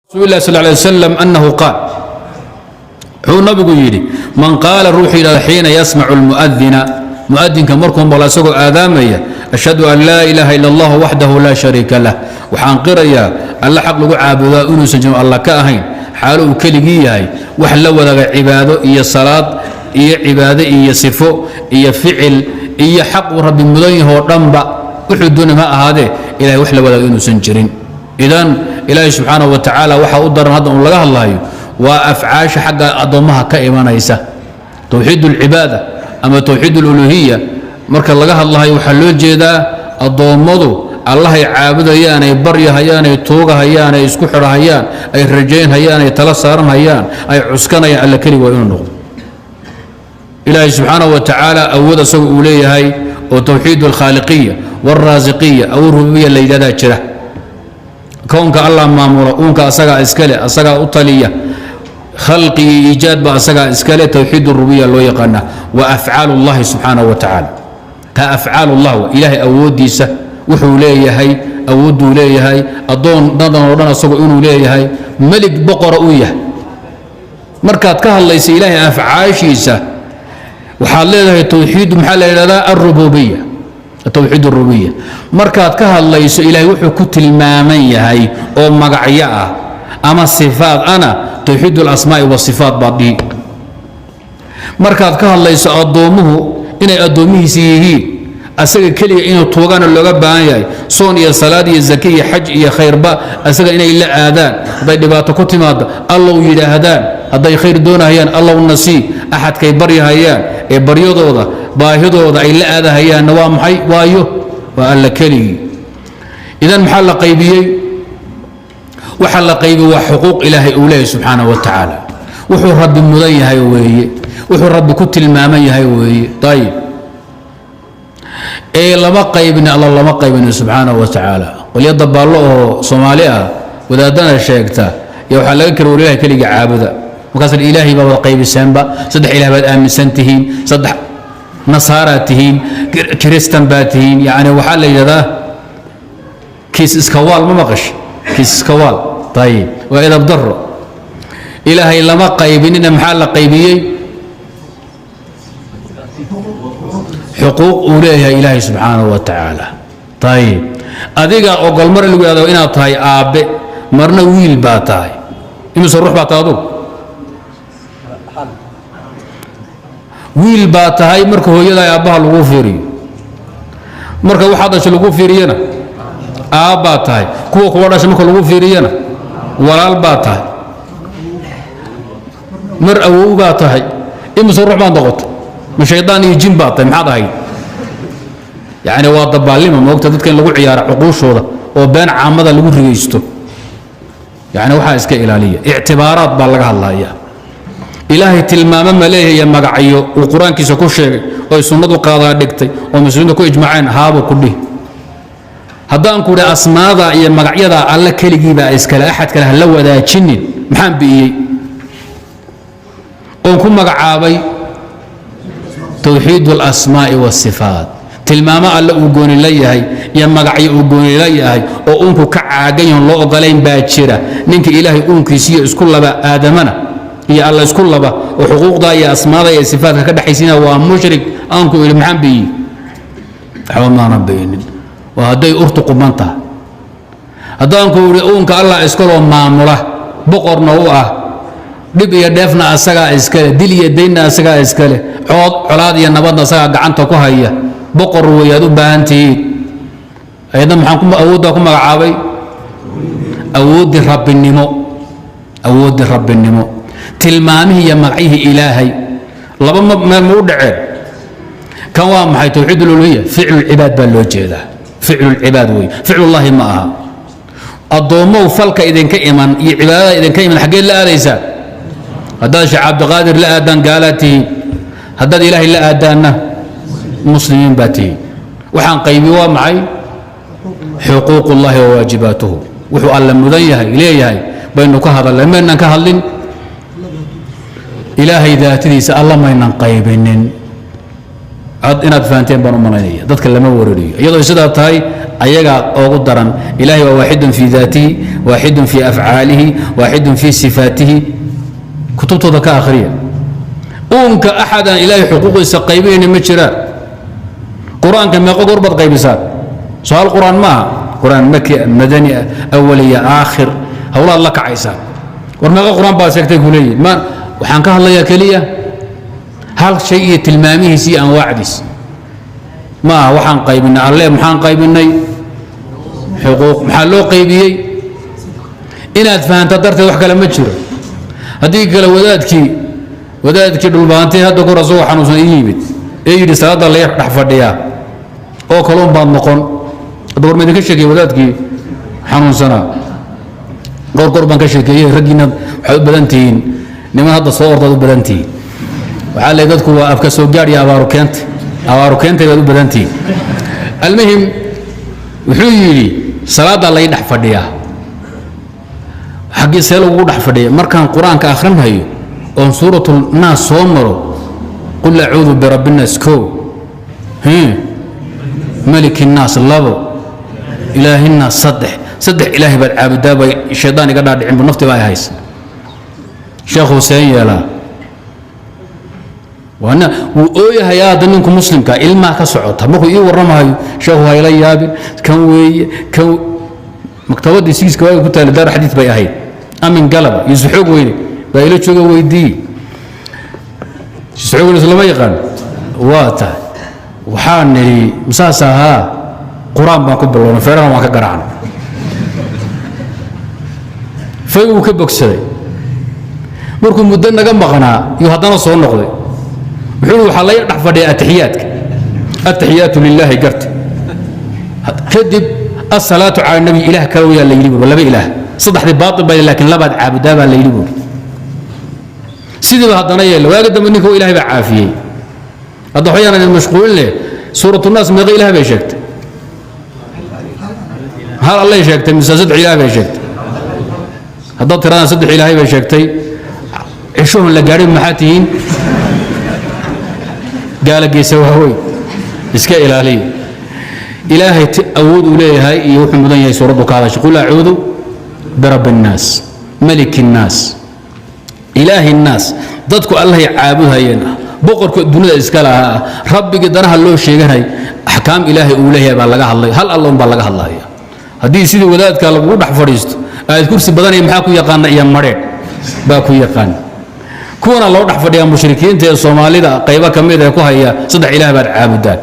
رسول الله صلى الله عليه وسلم أنه قال هو النبي يقول من قال روحي حين يسمع المؤذن مؤذن كمركم بلا سوق آذامية أشهد أن لا إله إلا الله وحده لا شريك له وحنقر يا الله حق لقوا عابدا أنس جمع الله كأهين حاله كلجيه وحلو ذا عباده إيا صلاة إيا عبادة إيا صفو إيا فعل إيا حق رب المدين هو رنبا وحدون ما هذا إلى وحلو ذا أنس جرين إذن إلهي سبحانه وتعالى وحا أدر هذا الله الله وأفعاش حق أضمها كإيمان عيسى توحيد العبادة أما توحيد الألوهية مرك الله يحلو جيدا الضمضو الله يعابد هيان يبري هيان يتوغ هيان يسكحر هيان أي رجين هيان يتلصار هيان أي عسكنا على كل وينه إلهي سبحانه وتعالى أود سوء إليه هاي وتوحيد الخالقية والرازقية أو الربوبية اللي جدا تشره كونك الله مامورا أونك أسقى إسكالة أسقى أطلية خلقي إيجاد بأسقى إسكالة توحيد الربوبية اللي يقنا وأفعال الله سبحانه وتعالى كأفعال الله إلهي أودي سه وحو ليه هاي أود ليه هاي أضون نضن ورنا سقون ليه هاي ملك بقرة أويه مركات كهل ليس إلهي أفعاشيسه وحال له توحيد محل إلى الربوبية توحيد الربوبية مركات كهل ليس إلهي وحو كتل مامية هاي أو مقعية أما الصفات أنا توحيد الأسماء والصفات بعضي مركات كهل ليس أضومه إن أضومه سيهي أسأل كلي إنه توغان اللغة بانياي صون يا صلاة يا زكية يا حج يا خير با أسأل إنه إلا آذان ضي دبات كتماد الله يدا هدان ضي خير دون هيان الله النسي أحد كي بري هيان بريض وضع باهض وضع إلا آذا هيان نوام حي وايو وقال كلي إذا محل قيبي وحل قيبي وحقوق إلهي أوليه سبحانه وتعالى وحو رب المضي هاي وهي وحو رب كتل المامي هاي وهي طيب إيه لما قيبنا الله لما قيبنا سبحانه وتعالى وليضب الله صوماليا وإذا دنا الشيكتا يوحى لك ولله كلي عابدا وكسر الإلهي بابا قيب السنبا صدح إله باد آمن سنتهين صدح نصاراتهين كريستان باتهين يعني وحال إذا كيس اسكوال ما مقش كيس اسكوال طيب وإذا بضر إلهي لما قيبنا محل قيبيي حقوق أوليها إلهي سبحانه وتعالى طيب أذيك أقول مرة اللي يقول إنا طاي آب مرنا ويل باتاي إنه سروح باتادو ويل باتاي مركو هو يدا أبها الغفيري مركو واحد أشل الغفيرينا آب باتاي كوك ورا شمك الغفيرينا ولا الباتاي مر أو باتاي إنه سروح باتاغط مش شيطان يجين باطل محاضر هاي يعني واضح بالله ما وقت تذكر لو عيار عقوش هذا وبين عامضة لو رجيستو يعني وحاس كإلهية اعتبارات بالله الله يا إلهي تلمام مليه يا مقعيو والقرآن كيس كل شيء ويسند قاضي دكتي ومسلمين كل إجماعين هابو كله هذا أنكر أسماء ذا يا مقعية ذا الله كل جيبه إسكال أحد كله لو ذا تشنين محن بيه ونكون مقعابي توحيد الأسماء والصفات تلماما الله وقوني ليهي يا مقعي وقوني ليهي وأنكو كعاقين الله قلين باكرة ننك إلهي أنك يسير اسكول لبا آدمنا يا الله اسكول لبا وحقوق دا يا أسماء دا يا صفات كده حيسينا ومشرك أنكو إلمحان بي حوالنا ربين وهدي أرتقوا منطقة هذا أنكو أنك الله اسكول ومامرة بقر نوعه dhib iyo dheefna asaga iskale dil iyo deynna asaga iskale colaad iyo nabadna asaga gacanta ku haya boqor weeyad u baahantii ayada maxaan ku awoodda ku magacaabay awoodi rabbinimo tilmaamihi iyo magacihi ilaahay laba meel ma u dhaceen kan waa maxay tawxiid uluhiyya ficlu ibaad baa loo jeedaa ficlu ibaad way ficlu allahi ma aha adoomo falka idinka iman iyo cibaadada idinka iman xagee la aadaysa هذا شيخ عبد القادر لا أذان قالته هذا إلهي لا أذانه مسلمين باتي وحان قيمي ومعي حقوق الله وواجباته وحو الله مذيه إليه بينك هذا لما إنك هلين إلهي ذاتي سأل الله ما إنن قيبين عد إنك فانتين بنو منانية ذاتك لما وردي يضع سيدات هاي ayaga ugu daran ilaahay waa waaxidun fi daatihi waaxidun fi afcaalihi waaxidun fi sifaatihi kutubtooda ka akhriya uunka axadan ilaahay xuquuqiisa qaybinayna ma jiraan qur-aanka meeqo goor baad qaybisaan su-aal qur-aan maaha qur-aan maki madani awaliya aakhir howlaad la kacaysaan war meeqo qur-aan baad sheegtay ku leeyihin waxaan ka hadlayaa keliya hal shay iyo tilmaamihiisi iyo anwaacdiis maaha waxaan qaybinay alle maxaan qaybinay xuquuq maxaa loo qaybiyey inaad fahanto darteed wax kale ma jiro haddii kale wadaadkii dhulbaantay hadda kor asagoo xanuunsan ii yimid ee yidhi salaada la dhex fadhiyaa oo kaloon baad noqon hadda war ma idinka sheekeeye wadaadkii xanuunsanaa goor baan ka sheekeeyey raggiina waxaad u badan tihiin niman hadda soo ordaad u badan tihiin waxaa leey dadku waa afka soo gaadh iyo abaaru keentay baad u badan tihiin almuhim wuxuu yidhi salaaddaa lay dhex fadhiyaa xaggii see lagugu dhex fadhiya markaan qur-aanka akhrinhayo oon suuratul naas soo maro qul acuudu birabbi nnaas kow maliki nnaas labo ilaahi nnaas saddex ilaahay baad caabudaa bay shaydaan iga dhaadhicin bu nafti baa ay haysa sheekh huseen yeelaa wuu ooyahayaa hadda ninku muslimka ilmaa ka socota markuu ii warramahayo sheekhu hayla yaabin kan weeye kan maktabaddii sigiiska waaga ku taala daar xadiid bay ahayd amin galaba iyo suxoog weyne baa ila jooga weydii suxoog weyne islama yaqaan waa tahay waxaan nidhi masaas ahaa qur-aan baan ku bilowna feerana waan ka garaacna fay uu ka bogsaday markuu muddo naga maqnaa iyo haddana soo noqday wuxuu waxaa laga dhex fadhiya atixiyaadka ataxiyaatu lilaahi garta kadib asalaatu cala nabi ilaah kale wayaa la yidhi laba ilaah saddexdii baatil bay laakiin labaad caabudaa baa la yidhi buuri sidiiba haddana yeella waaga dambe ninka ilaahay baa caafiyey hadda waxyaan idin mashquulin leh suuratu naas meeqa ilaah bay sheegtay hal allay sheegtay mise saddex ilaah bay sheegtay haddaad tiradaan saddex ilaahay bay sheegtay cishuhun la gaadhay maxaa tihiin gaala geesa waaweyn iska ilaaliya ilaahay awood uu leeyahay iyo wuxuu mudan yahay suuraddu ka hadashay qul acuudu birabbi nnaas maliki nnaas ilaahi nnaas dadku allahay caabudhayeen ah boqorka dunida iska lahaa ah rabbigii danaha loo sheeganay axkaam ilaahay uu leeyahay baa laga hadlay hal alloon baa laga hadlaya haddii sidii wadaadka lagugu dhex fadhiisto aad kursi badanaya maxaa ku yaqaana iyo madheedh baa ku yaqaan kuwana loo dhex fadhiyaa mushrikiinta ee soomaalida qaybo ka mid ee ku haya saddex ilaah baad caabudaan